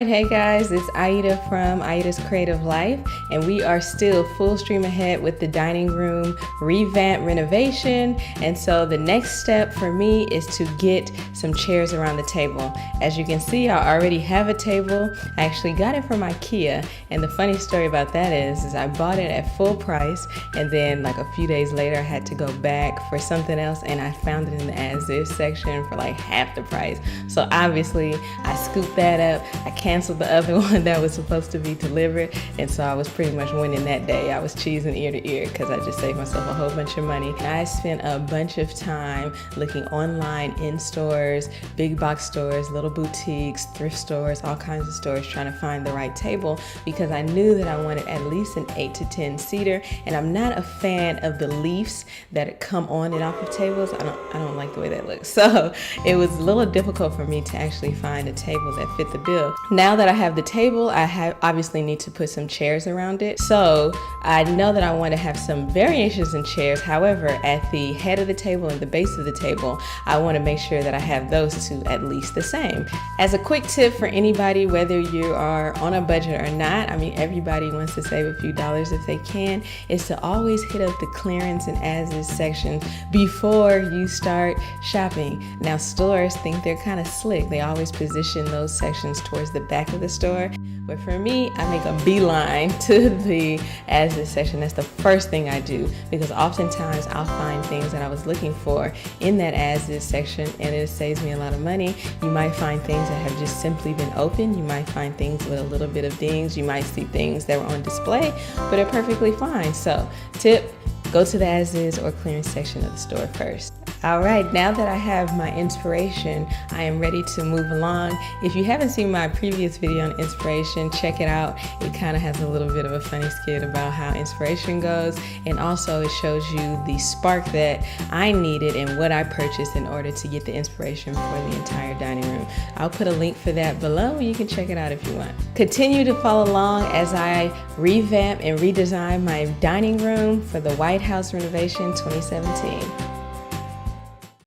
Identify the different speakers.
Speaker 1: Hey guys, it's Aida from Aida's Creative Life, and we are still full stream ahead with the dining room revamp renovation. And so the next step for me is to get some chairs around the table. As you can see, I already have a table. I actually got it from Ikea, and the funny story about that is I bought it at full price, and then like a few days later I had to go back for something else, and I found it in the as-is section for like half the price. So obviously I scooped that up. I canceled the other one that was supposed to be delivered, and so I was pretty much winning that day. I was cheesing ear to ear because I just saved myself a whole bunch of money. I spent a bunch of time looking online, in stores, big box stores, little boutiques, thrift stores, all kinds of stores, trying to find the right table because I knew that I wanted at least an 8 to 10 seater, and I'm not a fan of the leaves that come on and off of tables. I don't like the way that looks. So it was a little difficult for me to actually find a table that fit the bill. Now that I have the table, I obviously need to put some chairs around it. So I know that I want to have some variations in chairs. However, at the head of the table and the base of the table, I want to make sure that I have those two at least the same. As a quick tip for anybody, whether you are on a budget or not, I mean, everybody wants to save a few dollars if they can, is to always hit up the clearance and as-is section before you start shopping. Now, stores think they're kind of slick. They always position those sections towards the back of the store. But for me, I make a beeline to the as-is section. That's the first thing I do, because oftentimes I'll find things that I was looking for in that as-is section, and it saves me a lot of money. You might find things that have just simply been opened. You might find things with a little bit of dings. You might see things that were on display, but are perfectly fine. So tip, go to the as-is or clearance section of the store first. All right, now that I have my inspiration, I am ready to move along. If you haven't seen my previous video on inspiration, check it out. It kind of has a little bit of a funny skit about how inspiration goes, and also it shows you the spark that I needed and what I purchased in order to get the inspiration for the entire dining room. I'll put a link for that below, and you can check it out if you want. Continue to follow along as I revamp and redesign my dining room for the White House renovation 2017.